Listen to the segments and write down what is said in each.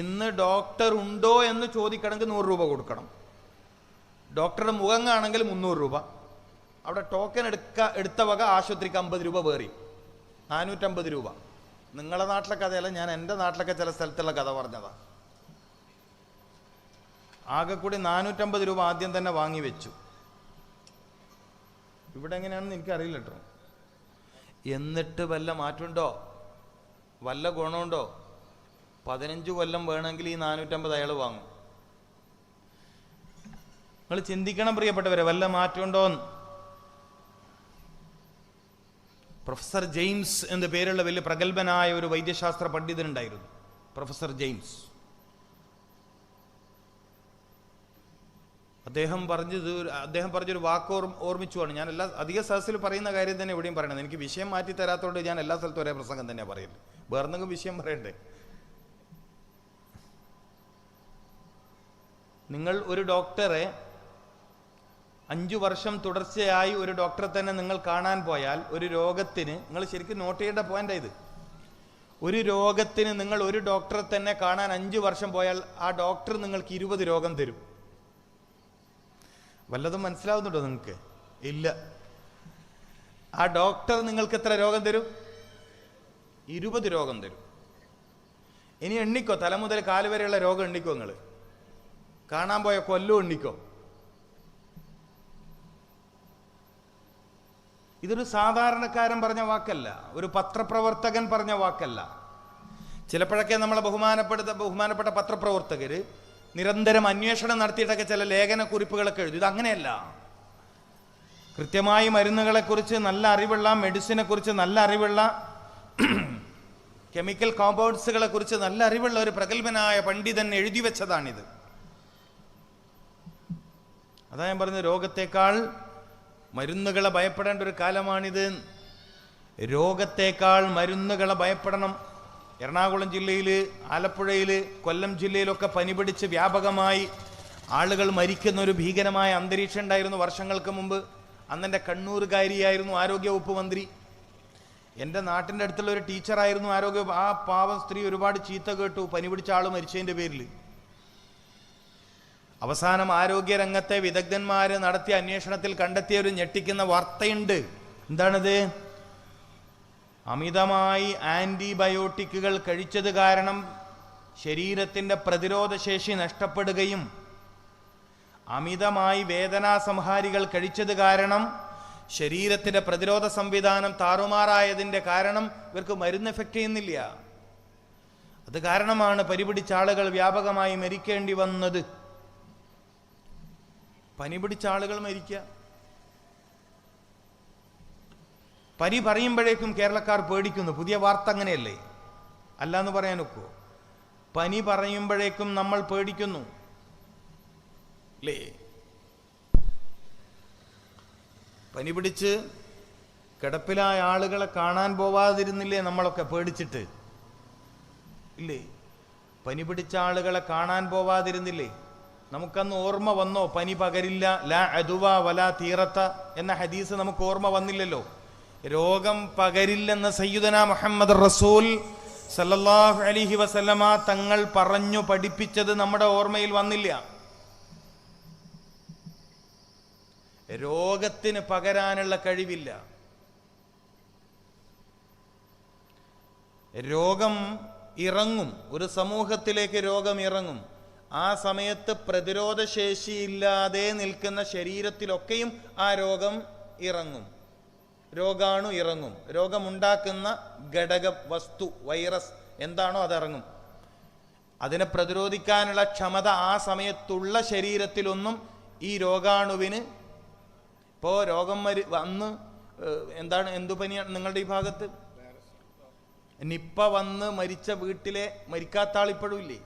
ഇന്ന് ഡോക്ടർ ഉണ്ടോ എന്ന് ചോദിക്കണമെങ്കിൽ 100 രൂപ കൊടുക്കണം. ഡോക്ടറുടെ മുഖം കാണണമെങ്കിൽ 300 രൂപ. അവിടെ ടോക്കൺ എടുത്ത വക ആശുപത്രിക്ക് 50 രൂപ വേറി, 450 രൂപ. നിങ്ങളുടെ നാട്ടിലെ കഥയല്ല, ഞാൻ എൻ്റെ നാട്ടിലൊക്കെ ചില സ്ഥലത്തുള്ള കഥ പറഞ്ഞതാണ്. ആകെ കൂടി 450 രൂപ ആദ്യം തന്നെ വാങ്ങി വെച്ചു. ഇവിടെ എങ്ങനെയാണെന്ന് എനിക്കറിയില്ല കേട്ടോ. എന്നിട്ട് വല്ല മാറ്റമുണ്ടോ, വല്ല ഗുണമുണ്ടോ? 15 കൊല്ലം വേണമെങ്കിൽ ഈ 450 അയാൾ വാങ്ങും. നിങ്ങൾ ചിന്തിക്കണം പ്രിയപ്പെട്ടവരെ, വല്ല മാറ്റമുണ്ടോന്ന്. പ്രൊഫസർ ജെയിംസ് എന്ന പേരുള്ള വലിയ പ്രഗത്ഭനായ ഒരു വൈദ്യശാസ്ത്ര പണ്ഡിതനുണ്ടായിരുന്നു, പ്രൊഫസർ ജെയിംസ്. അദ്ദേഹം പറഞ്ഞൊരു വാക്ക് ഓർമ്മിച്ചുവാണ്. ഞാൻ അധിക സദസ്സിൽ പറയുന്ന കാര്യം തന്നെ എവിടെയും പറയണത്. എനിക്ക് വിഷയം മാറ്റി തരാത്തതുകൊണ്ട് ഞാൻ എല്ലാ സ്ഥലത്തും ഒരേ പ്രസംഗം തന്നെയാണ് പറയുന്നത്. വേറെന്തെങ്കിലും വിഷയം പറയണ്ടേ? നിങ്ങൾ ഒരു ഡോക്ടറെ 5 വർഷം തുടർച്ചയായി ഒരു ഡോക്ടറെ തന്നെ നിങ്ങൾ കാണാൻ പോയാൽ, ഒരു രോഗത്തിന്, നിങ്ങൾ ശരിക്കും നോട്ട് ചെയ്യേണ്ട പോയിന്റാണ് ഇത്, ഒരു രോഗത്തിന് നിങ്ങൾ ഒരു ഡോക്ടറെ തന്നെ കാണാൻ 5 വർഷം പോയാൽ ആ ഡോക്ടർ നിങ്ങൾക്ക് 20 രോഗം തരും. വല്ലതും മനസ്സിലാവുന്നുണ്ടോ നിങ്ങൾക്ക്? ഇല്ല. ആ ഡോക്ടർ നിങ്ങൾക്ക് എത്ര രോഗം തരും? 20 രോഗം തരും. ഇനി എണ്ണിക്കോ, തല മുതൽ കാല് വരെയുള്ള രോഗം എണ്ണിക്കോ. നിങ്ങൾ കാണാൻ പോയ കൊല്ലം എണ്ണിക്കോ. ഇതൊരു സാധാരണക്കാരൻ പറഞ്ഞ വാക്കല്ല, ഒരു പത്രപ്രവർത്തകൻ പറഞ്ഞ വാക്കല്ല. ചിലപ്പോഴൊക്കെ നമ്മളെ ബഹുമാനപ്പെട്ട പത്രപ്രവർത്തകർ നിരന്തരം അന്വേഷണം നടത്തിയിട്ടൊക്കെ ചില ലേഖനക്കുറിപ്പുകളൊക്കെ എഴുതി. ഇതങ്ങനെയല്ല. കൃത്യമായി മരുന്നുകളെക്കുറിച്ച് നല്ല അറിവുള്ള, മെഡിസിനെ കുറിച്ച് നല്ല അറിവുള്ള, കെമിക്കൽ കോമ്പൗണ്ട്സുകളെ കുറിച്ച് നല്ല അറിവുള്ള ഒരു പ്രഗത്ഭനായ പണ്ഡിതൻ എഴുതി വെച്ചതാണിത്. അതാ ഞാൻ പറഞ്ഞത്, രോഗത്തെക്കാൾ മരുന്നുകളെ ഭയപ്പെടേണ്ട ഒരു കാലമാണിത്. രോഗത്തെക്കാൾ മരുന്നുകളെ ഭയപ്പെടണം. എറണാകുളം ജില്ലയിൽ, ആലപ്പുഴയിൽ, കൊല്ലം ജില്ലയിലൊക്കെ പനി പിടിച്ച് വ്യാപകമായി ആളുകൾ മരിക്കുന്ന ഒരു ഭീകരമായ അന്തരീക്ഷം ഉണ്ടായിരുന്നു വർഷങ്ങൾക്ക് മുമ്പ്. അന്നെൻ്റെ കണ്ണൂരുകാരിയായിരുന്നു ആരോഗ്യവകുപ്പ് മന്ത്രി. എൻ്റെ നാട്ടിൻ്റെ അടുത്തുള്ള ഒരു ടീച്ചറായിരുന്നു ആ പാവം സ്ത്രീ ഒരുപാട് ചീത്ത കേട്ടു പനി പിടിച്ച ആൾ മരിച്ചതിൻ്റെ പേരിൽ. അവസാനം ആരോഗ്യരംഗത്തെ വിദഗ്ധന്മാർ നടത്തിയ അന്വേഷണത്തിൽ കണ്ടെത്തിയ ഒരു ഞെട്ടിക്കുന്ന വാർത്തയുണ്ട്. എന്താണിത്? അമിതമായി ആൻറ്റിബയോട്ടിക്കുകൾ കഴിച്ചത് കാരണം ശരീരത്തിൻ്റെ പ്രതിരോധശേഷി നഷ്ടപ്പെടുകയും അമിതമായി വേദനാസംഹാരികൾ കഴിച്ചത് കാരണം ശരീരത്തിൻ്റെ പ്രതിരോധ സംവിധാനം താറുമാറായതിൻ്റെ കാരണം ഇവർക്ക് മരുന്ന് എഫക്റ്റ് ചെയ്യുന്നില്ല. അത് കാരണമാണ് പനി പിടിച്ച ആളുകൾ വ്യാപകമായി മരിക്കേണ്ടി വന്നത്. പനി പിടിച്ച ആളുകൾ മരിക്കുക. പനി പറയുമ്പോഴേക്കും കേരളക്കാർ പേടിക്കുന്നു. പുതിയ വാർത്ത അങ്ങനെയല്ലേ? അല്ലാന്ന് പറയാൻ ഒക്കുമോ? പനി പറയുമ്പോഴേക്കും നമ്മൾ പേടിക്കുന്നു അല്ലേ? പനി പിടിച്ച് കിടപ്പിലായ ആളുകളെ കാണാൻ പോവാതിരുന്നില്ലേ നമ്മളൊക്കെ പേടിച്ചിട്ട്? ഇല്ലേ? പനി പിടിച്ച ആളുകളെ കാണാൻ പോവാതിരുന്നില്ലേ? നമുക്കന്ന് ഓർമ്മ വന്നോ? പനി പകരില്ല, ലാ അദുവ വലാ തീറത്ത എന്ന ഹദീസ് നമുക്ക് ഓർമ്മ വന്നില്ലല്ലോ. രോഗം പകരില്ലെന്ന് സയ്യിദുനാ മുഹമ്മദ് റസൂൽ സല്ലല്ലാഹു അലൈഹി വസല്ലമ തങ്ങൾ പറഞ്ഞു പഠിപ്പിച്ചത് നമ്മുടെ ഓർമ്മയിൽ വന്നില്ല. രോഗത്തിന് പകരാനുള്ള കഴിവില്ല. രോഗം ഇറങ്ങും, ഒരു സമൂഹത്തിലേക്ക് രോഗം ഇറങ്ങും. ആ സമയത്ത് പ്രതിരോധശേഷിയില്ലാതെ നിൽക്കുന്ന ശരീരത്തിലൊക്കെയും ആ രോഗം ഇറങ്ങും. രോഗാണു ഇറങ്ങും. രോഗമുണ്ടാക്കുന്ന ഘടക വസ്തു, വൈറസ് എന്താണോ അതിറങ്ങും. അതിനെ പ്രതിരോധിക്കാനുള്ള ക്ഷമത ആ സമയത്തുള്ള ശരീരത്തിലൊന്നും ഈ രോഗാണുവിന്, ഇപ്പോൾ രോഗം വന്ന് എന്തു പനിയാണ് നിങ്ങളുടെ ഈ ഭാഗത്ത്? നിപ്പ വന്ന് മരിച്ച വീട്ടിലെ മരിക്കാത്ത ആളിപ്പോഴും ഇല്ലേ?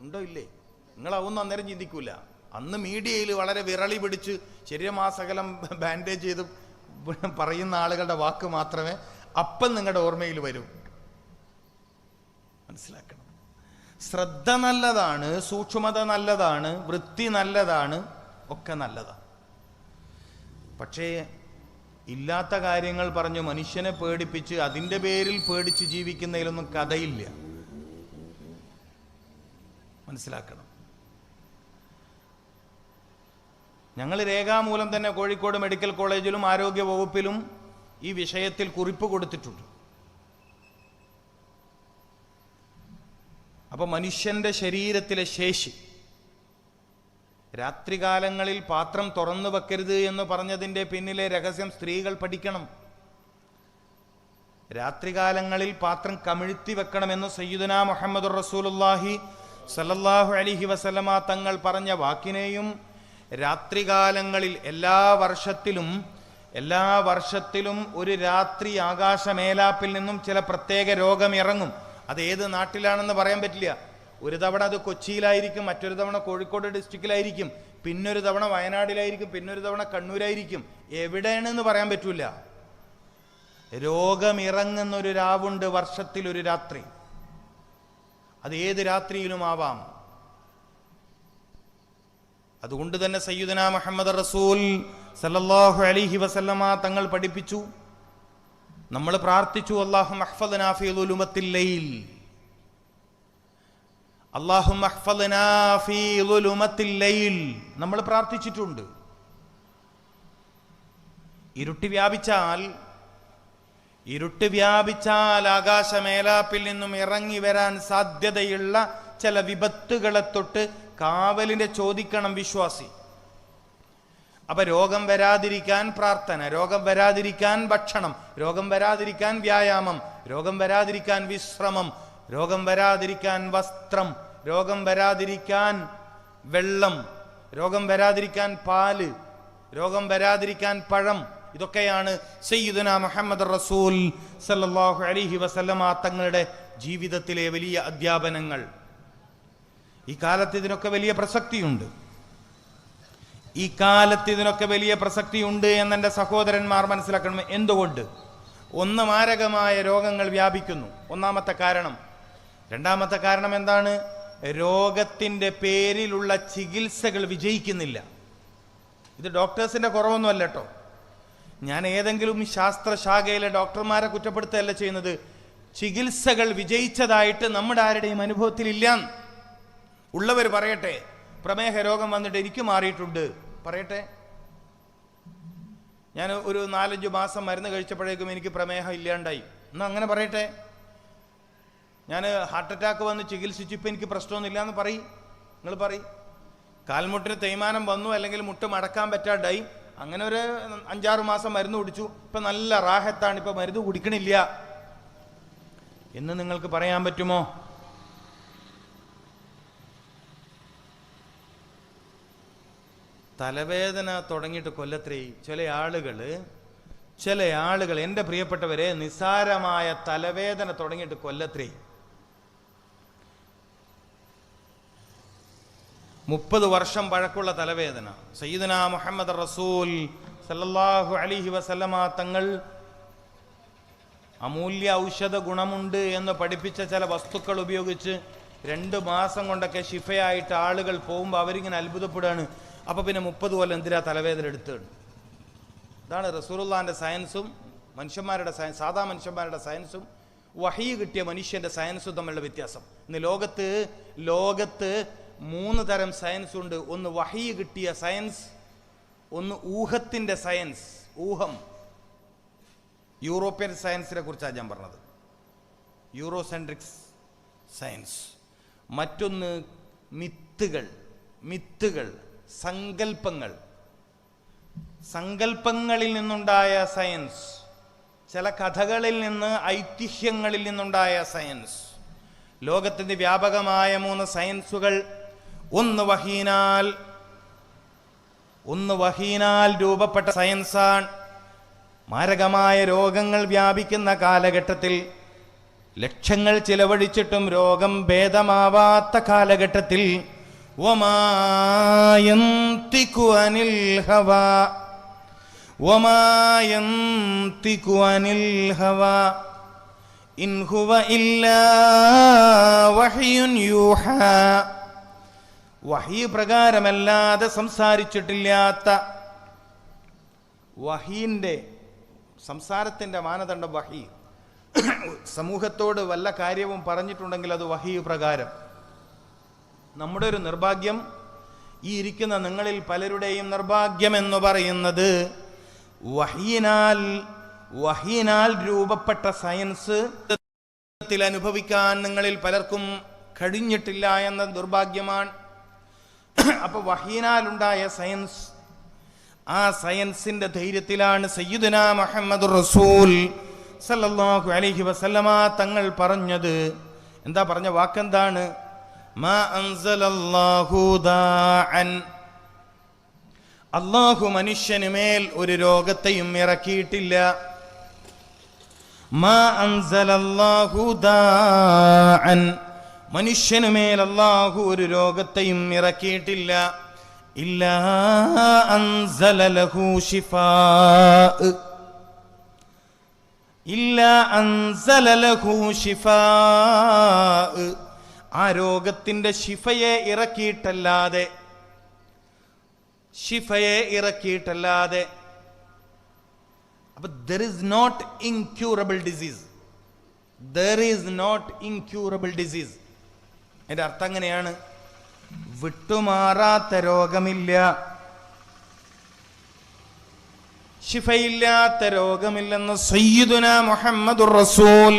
ഉണ്ടോ? ഇല്ലേ? നിങ്ങളതൊന്നും അന്നേരം ചിന്തിക്കൂല. അന്ന് മീഡിയയിൽ വളരെ വിരളി പിടിച്ച് ശരീരമാസകലം ബാൻഡേജ് ചെയ്ത് പറയുന്ന ആളുകളുടെ വാക്ക് മാത്രമേ അപ്പം നിങ്ങളുടെ ഓർമ്മയിൽ വരൂ. മനസ്സിലാക്കണം. ശ്രദ്ധ നല്ലതാണ്, സൂക്ഷ്മത നല്ലതാണ്, വൃത്തി നല്ലതാണ്, ഒക്കെ നല്ലതാണ്. പക്ഷേ ഇല്ലാത്ത കാര്യങ്ങൾ പറഞ്ഞ് മനുഷ്യനെ പേടിപ്പിച്ച് അതിൻ്റെ പേരിൽ പേടിച്ച് ജീവിക്കുന്നതിലൊന്നും കഥയില്ല. മനസ്സിലാക്കണം. ഞങ്ങൾ രേഖാമൂലം തന്നെ കോഴിക്കോട് മെഡിക്കൽ കോളേജിലും ആരോഗ്യ വകുപ്പിലും ഈ വിഷയത്തിൽ കുറിപ്പ് കൊടുത്തിട്ടുണ്ട്. അപ്പോൾ മനുഷ്യന്റെ ശരീരത്തിലെ ശേഷി, രാത്രികാലങ്ങളിൽ പാത്രം തുറന്നു വെക്കരുത് എന്ന് പറഞ്ഞതിൻ്റെ പിന്നിലെ രഹസ്യം സ്ത്രീകൾ പഠിക്കണം. രാത്രികാലങ്ങളിൽ പാത്രം കമിഴ്ത്തി വെക്കണമെന്ന് സയ്യിദുനാ മുഹമ്മദുർ റസൂലുള്ളാഹി സല്ലല്ലാഹു അലൈഹി വസല്ലമ തങ്ങൾ പറഞ്ഞ വാക്കിനെയും രാത്രികാലങ്ങളിൽ എല്ലാ വർഷത്തിലും ഒരു രാത്രി ആകാശമേലാപ്പിൽ നിന്നും ചില പ്രത്യേക രോഗം ഇറങ്ങും. അത് ഏത് നാട്ടിലാണെന്ന് പറയാൻ പറ്റില്ല. ഒരു തവണ അത് കൊച്ചിയിലായിരിക്കും, മറ്റൊരു തവണ കോഴിക്കോട് ഡിസ്ട്രിക്റ്റിലായിരിക്കും, പിന്നൊരു തവണ വയനാട്ടിലായിരിക്കും, പിന്നൊരു തവണ കണ്ണൂരായിരിക്കും. എവിടെയാണെന്ന് പറയാൻ പറ്റൂല. രോഗമിറങ്ങുന്നൊരു രാവുണ്ട് വർഷത്തിലൊരു രാത്രി. അത് ഏത് രാത്രിയിലും ആവാം. അതുകൊണ്ട് തന്നെ സയ്യിദുനാ മുഹമ്മദ് റസൂൽ സല്ലല്ലാഹു അലൈഹി വസല്ലമ തങ്ങൾ പഠിപ്പിച്ചു, നമ്മൾ പ്രാർത്ഥിച്ചു, അല്ലാഹുമ്മ ഹ്ഫദ്നാ ഫീ ളുലുമത്തിൽ ലൈൽ, അല്ലാഹുമ്മ ഹ്ഫദ്നാ ഫീ ളുലുമത്തിൽ ലൈൽ നമ്മൾ പ്രാർത്ഥിച്ചിട്ടുണ്ട്. ഇരുട്ട് വ്യാപിച്ചാൽ ആകാശമേലാപ്പിൽ നിന്നും ഇറങ്ങി വരാൻ സാധ്യതയുള്ള ചില വിപത്തുകളെ തൊട്ട് കാവലിനെ ചോദിക്കണം വിശ്വാസി. അപ്പൊ രോഗം വരാതിരിക്കാൻ പ്രാർത്ഥന, രോഗം വരാതിരിക്കാൻ ഭക്ഷണം, രോഗം വരാതിരിക്കാൻ വ്യായാമം, രോഗം വരാതിരിക്കാൻ വിശ്രമം, രോഗം വരാതിരിക്കാൻ വസ്ത്രം, രോഗം വരാതിരിക്കാൻ വെള്ളം, രോഗം വരാതിരിക്കാൻ പാല്, രോഗം വരാതിരിക്കാൻ പഴം. ഇതൊക്കെയാണ് സയ്യിദുനാ മുഹമ്മദ് റസൂൽ സല്ലല്ലാഹു അലൈഹി വസല്ലമ തങ്ങളുടെ ജീവിതത്തിലെ വലിയ അധ്യാപനങ്ങൾ. ഈ കാലത്ത് ഇതിനൊക്കെ വലിയ പ്രസക്തിയുണ്ട് എന്നെൻ്റെ സഹോദരന്മാർ മനസ്സിലാക്കണം. എന്തുകൊണ്ട്? ഒന്ന്, മാരകമായ രോഗങ്ങൾ വ്യാപിക്കുന്നു, ഒന്നാമത്തെ കാരണം. രണ്ടാമത്തെ കാരണം എന്താണ്? രോഗത്തിൻ്റെ പേരിലുള്ള ചികിത്സകൾ വിജയിക്കുന്നില്ല. ഇത് ഡോക്ടേഴ്സിൻ്റെ കുറവൊന്നുമല്ല കേട്ടോ. ഞാൻ ഏതെങ്കിലും ശാസ്ത്രശാഖയിലെ ഡോക്ടർമാരെ കുറ്റപ്പെടുത്തുകയല്ല ചെയ്യുന്നത്. ചികിത്സകൾ വിജയിച്ചതായിട്ട് നമ്മുടെ ആരുടെയും അനുഭവത്തിലില്ല. ഉള്ളവർ പറയട്ടെ, പ്രമേഹ രോഗം വന്നിട്ട് എനിക്ക് മാറിയിട്ടുണ്ട് പറയട്ടെ. ഞാൻ ഒരു 4-5 മാസം മരുന്ന് കഴിച്ചപ്പോഴേക്കും എനിക്ക് പ്രമേഹം ഇല്ലാണ്ടായി എന്നാൽ അങ്ങനെ പറയട്ടെ. ഞാൻ ഹാർട്ട് അറ്റാക്ക് വന്ന് ചികിത്സിച്ചു, ഇപ്പം എനിക്ക് പ്രശ്നമൊന്നുമില്ല എന്ന് നിങ്ങൾ പറയും. കാൽമുട്ടിന് തേയ്മാനം വന്നു, അല്ലെങ്കിൽ മുട്ട് മടക്കാൻ പറ്റാണ്ടായി, അങ്ങനെ ഒരു 5-6 മാസം മരുന്ന് കുടിച്ചു, ഇപ്പം നല്ല റാഹത്താണ്, ഇപ്പം മരുന്ന് കുടിക്കണില്ല എന്ന് നിങ്ങൾക്ക് പറയാൻ പറ്റുമോ? തലവേദന തുടങ്ങിയിട്ട് കൊല്ലത്രേ. ചില ആളുകൾ എൻ്റെ പ്രിയപ്പെട്ടവരെ, നിസ്സാരമായ തലവേദന തുടങ്ങിയിട്ട് കൊല്ലത്രേ. 30 വർഷം പഴക്കമുള്ള തലവേദന. സയ്യിദുനാ മുഹമ്മദ് റസൂൽ സല്ലല്ലാഹു അലൈഹി വസല്ലമ തങ്ങൾ അമൂല്യ ഔഷധ ഗുണമുണ്ട് എന്ന് പഠിപ്പിച്ച ചില വസ്തുക്കൾ ഉപയോഗിച്ച് 2 മാസം കൊണ്ടൊക്കെ ശിഫയായിട്ട് ആളുകൾ പോകുമ്പോൾ അവരിങ്ങനെ അത്ഭുതപ്പെടുകയാണ്. അപ്പോൾ പിന്നെ 30 കൊല്ലം എന്തിനാ തലവേദന എടുത്തത്? ഇതാണ് റസൂലുള്ളാഹിന്റെ സയൻസും മനുഷ്യന്മാരുടെ സയൻസ്, സാധാ മനുഷ്യന്മാരുടെ സയൻസും വഹീ കിട്ടിയ മനുഷ്യന്റെ സയൻസും തമ്മിലുള്ള വ്യത്യാസം. ഇന്ന് ലോകത്ത് 3 തരം സയൻസ് ഉണ്ട്. ഒന്ന് വഹീ കിട്ടിയ സയൻസ്, ഒന്ന് ഊഹത്തിന്റെ സയൻസ്, ഊഹം. യൂറോപ്യൻ സയൻസിനെ കുറിച്ചാണ് ഞാൻ പറഞ്ഞത്, യൂറോസെൻട്രിക് സയൻസ്. മറ്റൊന്ന് മിത്തുകൾ, സങ്കല്പങ്ങളിൽ നിന്നുണ്ടായ സയൻസ്, ചില കഥകളിൽ നിന്ന്, ഐതിഹ്യങ്ങളിൽ നിന്നുണ്ടായ സയൻസ്. ലോകത്തിന്റെ വ്യാപകമായ 3 സയൻസുകൾ. ഒന്ന് വഹീനാൽ രൂപപ്പെട്ട സയൻസാണ്. മാരകമായ രോഗങ്ങൾ വ്യാപിക്കുന്ന കാലഘട്ടത്തിൽ, ലക്ഷങ്ങൾ ചിലവഴിച്ചിട്ടും രോഗം ഭേദമാവാത്ത കാലഘട്ടത്തിൽ, വമാ യന്തിഖു അനിൽ ഹവാ ഇൻ ഹുവ ഇല്ലാ വഹ്യുൻ യൂഹാ. വഹീ പ്രകാരമല്ലാതെ സംസാരിച്ചിട്ടില്ലാത്ത, വഹീന്റെ സംസാരത്തിന്റെ മാനദണ്ഡം വഹീ. സമൂഹത്തോട് വല്ല കാര്യവും പറഞ്ഞിട്ടുണ്ടെങ്കിൽ അത് വഹീ പ്രകാരം. നമ്മുടെ ഒരു നിർഭാഗ്യം, ഈ ഇരിക്കുന്ന നിങ്ങളിൽ പലരുടെയും നിർഭാഗ്യം എന്ന് പറയുന്നത് വഹീനാൽ രൂപപ്പെട്ട സയൻസ് അനുഭവിക്കാൻ നിങ്ങളിൽ പലർക്കും കഴിഞ്ഞിട്ടില്ല എന്ന ദുർഭാഗ്യമാണ്. അപ്പൊ വഹീനാലുണ്ടായ സയൻസ്, ആ സയൻസിന്റെ ധൈര്യത്തിലാണ് സയ്യിദുനാ മുഹമ്മദുർ റസൂൽ സല്ലല്ലാഹു അലൈഹി വസല്ലമ തങ്ങൾ പറഞ്ഞത്. എന്താ പറഞ്ഞ വാക്കെന്താണ്? മാ അൻസലല്ലാഹു ദാഅൻ, അല്ലാഹു മനുഷ്യന് മേൽ ഒരു രോഗത്തെയും ഇറക്കിയിട്ടില്ല. മാ അൻസലല്ലാഹു ദാഅൻ, മനുഷ്യന് മേൽ അല്ലാഹു ഒരു രോഗത്തെയും ഇറക്കിയിട്ടില്ല. ഇല്ലാ അൻസല ലഹു ശിഫാ, ഇല്ലാ അൻസല ലഹു ശിഫാ, ആ രോഗത്തിന്റെ ശിഫയെ ഇറക്കിയിട്ടല്ലാതെ, ശിഫയെ ഇറക്കിയിട്ടല്ലാതെ. അപ്പൊ there is not incurable disease, there is not incurable disease. അതിന്റെ അർത്ഥം എങ്ങനെയാണ്? വിട്ടുമാറാത്ത രോഗമില്ല, ശിഫയില്ലാത്ത രോഗമില്ലെന്ന് സയ്യിദുനാ മുഹമ്മദുർ റസൂൽ